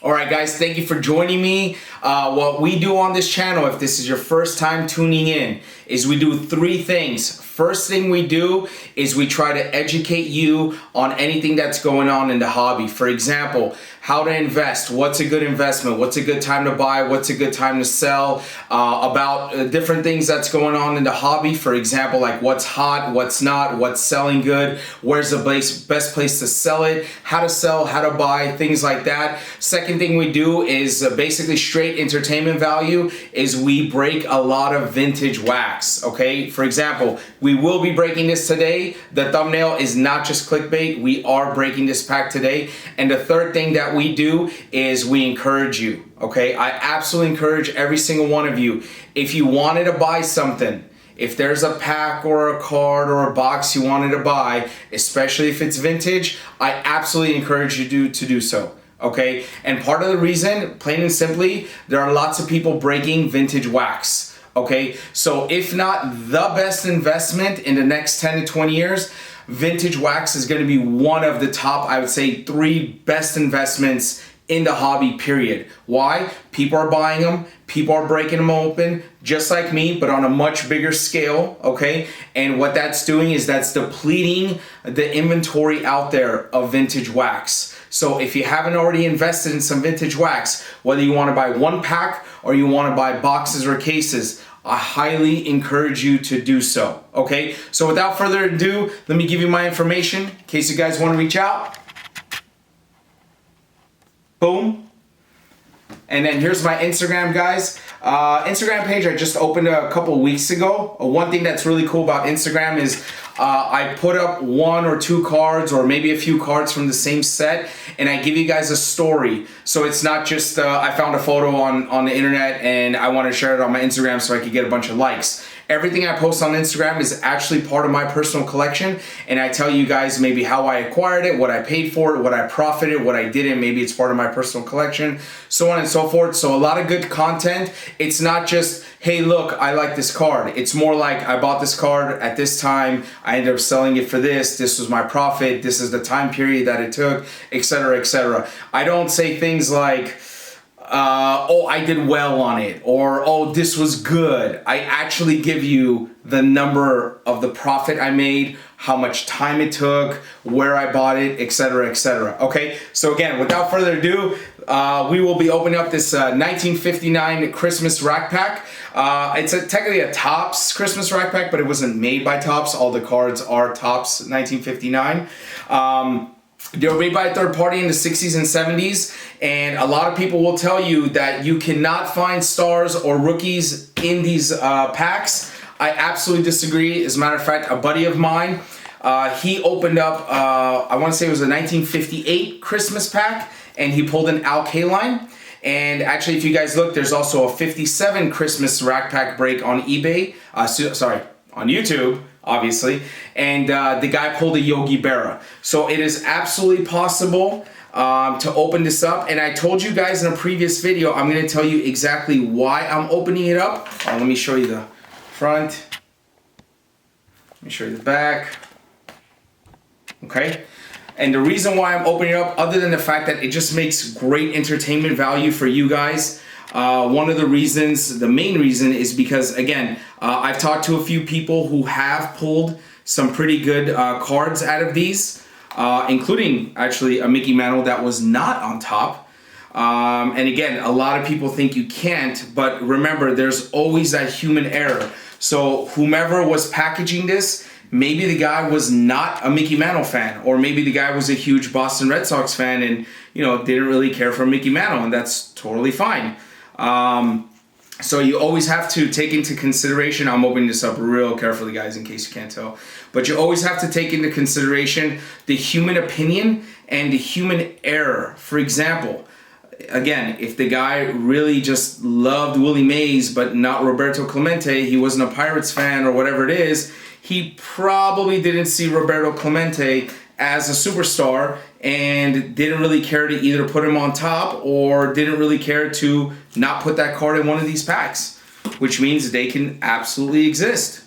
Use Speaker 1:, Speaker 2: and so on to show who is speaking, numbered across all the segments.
Speaker 1: All right, guys, thank you for joining me. What we do on this channel, if this is your first time tuning in, is we do three things. First thing we do is we try to educate you on anything that's going on in the hobby. For example, how to invest, what's a good investment, what's a good time to buy, what's a good time to sell, about different things that's going on in the hobby. For example, like what's hot, what's not, what's selling good, where's the best place to sell it, how to sell, how to buy, things like that. Second thing we do is basically straight entertainment value is we break a lot of vintage wax, okay? For example, we will be breaking this today. The thumbnail is not just clickbait. We are breaking this pack today. And the third thing that we do is we encourage you, okay? I absolutely encourage every single one of you. If you wanted to buy something, if there's a pack or a card or a box you wanted to buy, especially if it's vintage, I absolutely encourage you to do so. Okay, and part of the reason, plain and simply, there are lots of people breaking vintage wax. Okay, so if not the best investment in the next 10 to 20 years, vintage wax is going to be one of the top, I would say, 3 best investments in the hobby, period. Why? People are buying them, people are breaking them open, just like me, but on a much bigger scale, okay? And what that's doing is that's depleting the inventory out there of vintage wax. So if you haven't already invested in some vintage wax, whether you want to buy one pack or you want to buy boxes or cases, I highly encourage you to do so, okay? So without further ado, let me give you my information in case you guys want to reach out. Boom. And then here's my Instagram, guys. Instagram page I just opened a couple weeks ago. One thing that's really cool about Instagram is I put up 1 or 2 cards or maybe a few cards from the same set, and I give you guys a story. So it's not just I found a photo on the internet and I want to share it on my Instagram so I could get a bunch of likes. Everything I post on Instagram is actually part of my personal collection, and I tell you guys maybe how I acquired it, what I paid for it, what I profited, what I didn't, maybe it's part of my personal collection, so on and so forth. So a lot of good content. It's not just, hey, look, I like this card. It's more like I bought this card at this time, I ended up selling it for this was my profit, this is the time period that it took, etc., etc. I don't say things like, oh, I did well on it, or oh, this was good. I actually give you the number of the profit I made, how much time it took, where I bought it, etc., etc. Okay, so again, without further ado, we will be opening up this 1959 Christmas rack pack. It's technically a Topps Christmas rack pack, but it wasn't made by Topps. All the cards are Topps 1959. They were made by a third party in the 60s and 70s, and a lot of people will tell you that you cannot find stars or rookies in these packs. I absolutely disagree. As a matter of fact, a buddy of mine, he opened up, I want to say it was a 1958 Christmas pack, and he pulled an Al Kaline. And actually, if you guys look, there's also a 57 Christmas rack pack break on eBay, on YouTube, obviously, and the guy pulled a Yogi Berra. So it is absolutely possible to open this up, and I told you guys in a previous video, I'm going to tell you exactly why I'm opening it up. Let me show you the front. Let me show you the back. Okay. And the reason why I'm opening it up, other than the fact that it just makes great entertainment value for you guys, one of the reasons, the main reason, is because, again, I've talked to a few people who have pulled some pretty good cards out of these, including actually a Mickey Mantle that was not on top. And again, a lot of people think you can't, but remember, there's always that human error. So whomever was packaging this, maybe the guy was not a Mickey Mantle fan, or maybe the guy was a huge Boston Red Sox fan and, you know, didn't really care for Mickey Mantle, and that's totally fine. So you always have to take into consideration, I'm opening this up real carefully, guys, in case you can't tell, but you always have to take into consideration the human opinion and the human error. For example, again, if the guy really just loved Willie Mays but not Roberto Clemente, he wasn't a Pirates fan or whatever it is, he probably didn't see Roberto Clemente as a superstar and didn't really care to either put him on top or didn't really care to not put that card in one of these packs, which means they can absolutely exist.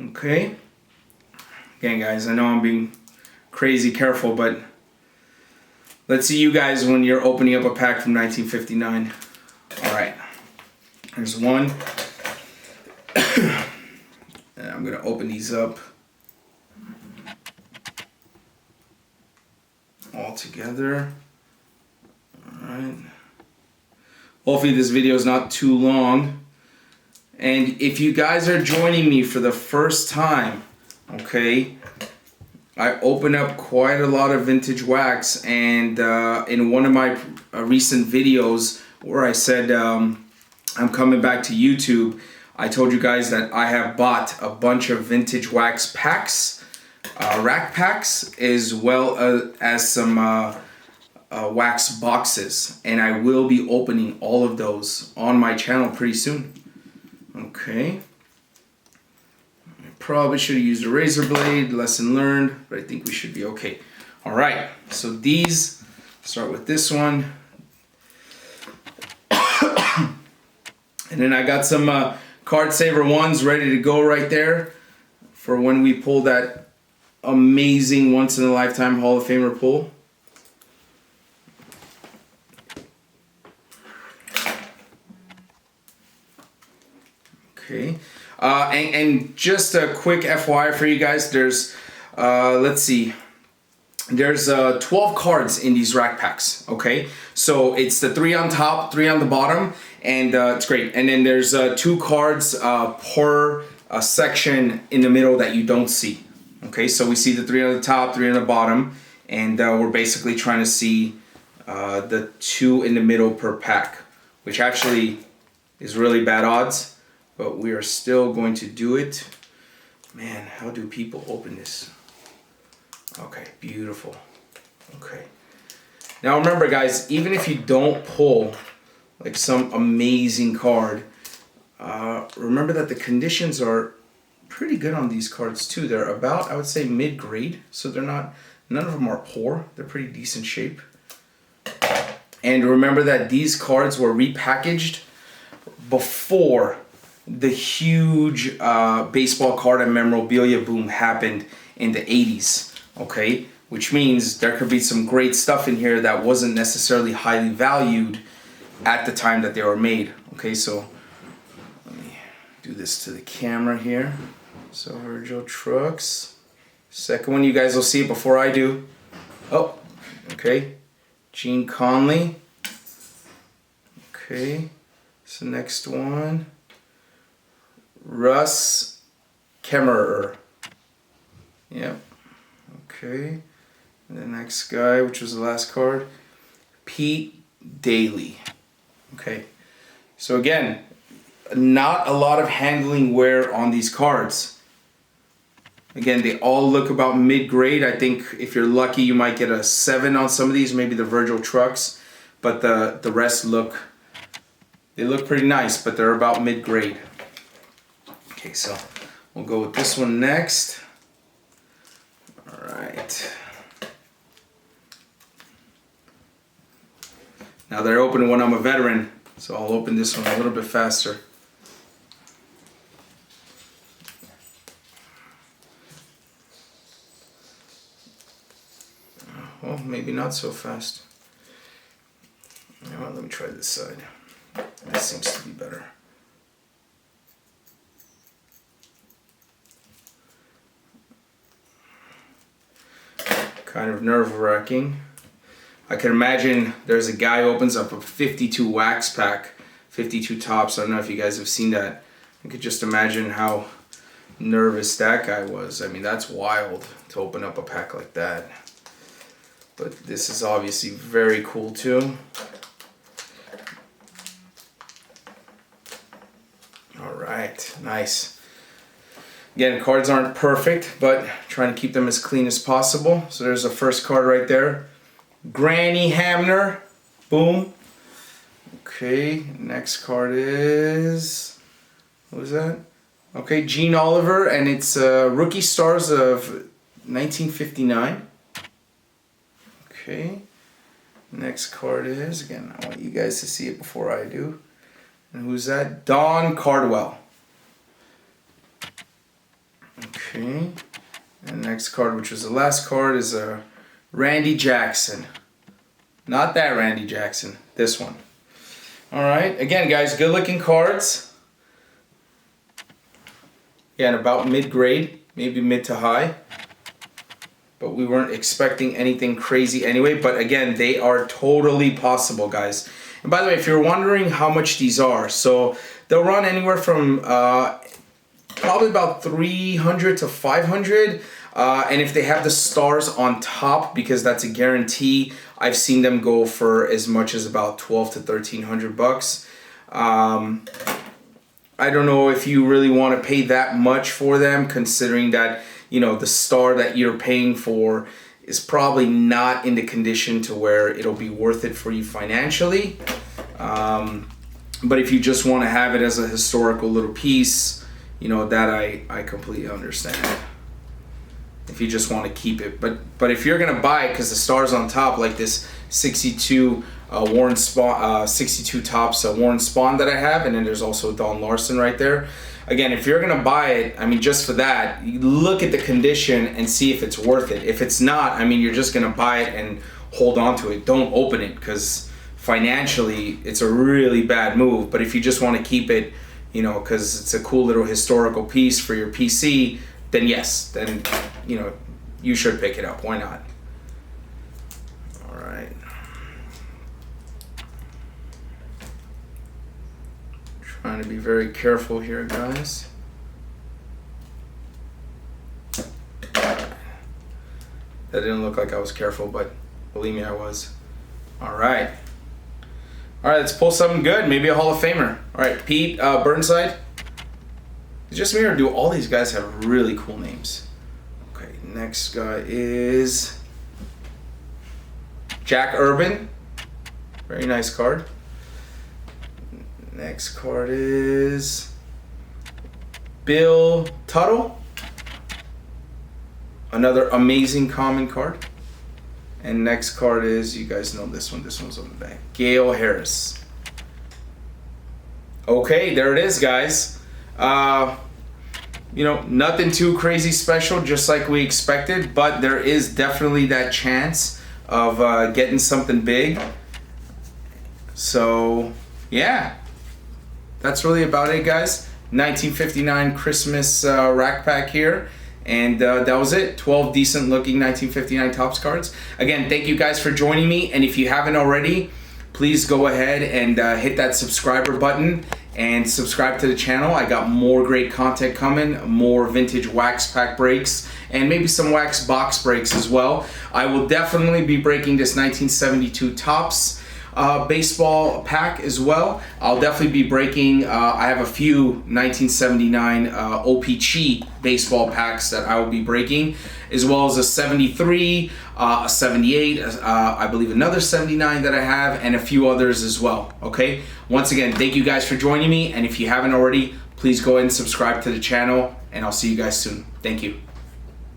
Speaker 1: Okay? Again, guys, I know I'm being crazy careful, but Let's see you guys when you're opening up a pack from 1959. All right, there's one. And I'm gonna open these up all together. All right. Hopefully this video is not too long. And if you guys are joining me for the first time, okay, I open up quite a lot of vintage wax, and in one of my recent videos where I said I'm coming back to YouTube, I told you guys that I have bought a bunch of vintage wax packs, rack packs, as well as some wax boxes, and I will be opening all of those on my channel pretty soon. Okay. Probably should have used a razor blade, lesson learned, but I think we should be okay. All right, so these, start with this one. And then I got some Card Saver ones ready to go right there for when we pull that amazing once in a lifetime Hall of Famer pull. Okay. And just a quick FYI for you guys, there's, let's see, there's 12 cards in these rack packs, okay? So it's the 3 on top, 3 on the bottom, and it's great. And then there's 2 cards per section in the middle that you don't see, okay? So we see the 3 on the top, 3 on the bottom, and we're basically trying to see the 2 in the middle per pack, which actually is really bad odds. But we are still going to do it. Man, how do people open this? Okay, beautiful. Okay. Now remember guys, even if you don't pull like some amazing card, remember that the conditions are pretty good on these cards too. They're about, I would say, mid-grade. So they're not, none of them are poor. They're pretty decent shape. And remember that these cards were repackaged before the huge baseball card and memorabilia boom happened in the 80s, okay? Which means there could be some great stuff in here that wasn't necessarily highly valued at the time that they were made. Okay, so let me do this to the camera here. So Virgil Trucks. Second one, you guys will see it before I do. Oh, okay. Gene Conley. Okay, so next one. Russ Kemmerer. Yep. Okay. And the next guy, which was the last card, Pete Daly. Okay. So again, not a lot of handling wear on these cards. Again, they all look about mid-grade. I think if you're lucky, you might get a 7 on some of these, maybe the Virgil Trucks. But the rest look pretty nice, but they're about mid-grade. Okay, so we'll go with this one next. All right. Now they're open when I'm a veteran, so I'll open this one a little bit faster. Well, maybe not so fast. You know what, let me try this side. This seems to be better. Kind of nerve-wracking. I can imagine there's a guy who opens up a 52 wax pack, 52 tops. I don't know if you guys have seen that. I could just imagine how nervous that guy was. I mean, that's wild to open up a pack like that. But this is obviously very cool too. All right, nice. Again, cards aren't perfect, but trying to keep them as clean as possible. So there's the first card right there. Granny Hamner. Boom. Okay, next card is... what was that? Okay, Gene Oliver, and it's Rookie Stars of 1959. Okay. Next card is, again, I want you guys to see it before I do. And who's that? Don Cardwell. Okay, and next card, which was the last card, is Randy Jackson. Not that Randy Jackson. This one. All right. Again, guys, good looking cards. Yeah, and about mid-grade, maybe mid to high. But we weren't expecting anything crazy anyway. But again, they are totally possible, guys. And by the way, if you're wondering how much these are, so they'll run anywhere from probably about 300 to 500. And if they have the stars on top, because that's a guarantee, I've seen them go for as much as about 12 to 1300 bucks. I don't know if you really want to pay that much for them, considering that, you know, the star that you're paying for is probably not in the condition to where it'll be worth it for you financially. But if you just want to have it as a historical little piece, you know, that I completely understand. If you just want to keep it, but if you're gonna buy it because the star's on top, like this 62 Warren Spahn, 62 Topps Warren Spahn that I have, and then there's also Don Larson right there. Again, if you're gonna buy it, I mean, just for that, you look at the condition and see if it's worth it. If it's not, I mean, you're just gonna buy it and hold on to it. Don't open it, because financially it's a really bad move. But if you just want to keep it, you know, because it's a cool little historical piece for your PC, then yes, then, you know, you should pick it up. Why not? All right. Trying to be very careful here, guys. That didn't look like I was careful, but believe me, I was. All right. All right, let's pull something good. Maybe a Hall of Famer. All right, Pete Burnside. Is it just me, or do all these guys have really cool names? Okay, next guy is Jack Urban. Very nice card. Next card is Bill Tuttle. Another amazing common card. And next card is, you guys know this one. This one's on the back. Gale Harris. Okay, there it is, guys. You know, nothing too crazy special, just like we expected, but there is definitely that chance of getting something big. So, yeah. That's really about it, guys. 1959 Christmas rack pack here. And that was it. 12 decent looking 1959 Topps cards. Again, thank you guys for joining me. And if you haven't already, please go ahead and hit that subscriber button and subscribe to the channel. I got more great content coming, more vintage wax pack breaks, and maybe some wax box breaks as well. I will definitely be breaking this 1972 Topps baseball pack as well. I'll definitely be breaking, I have a few 1979 OPC baseball packs that I will be breaking, as well as a 73, a 78, I believe another 79 that I have, and a few others as well, okay? Once again, thank you guys for joining me, and if you haven't already, please go ahead and subscribe to the channel, and I'll see you guys soon. Thank you.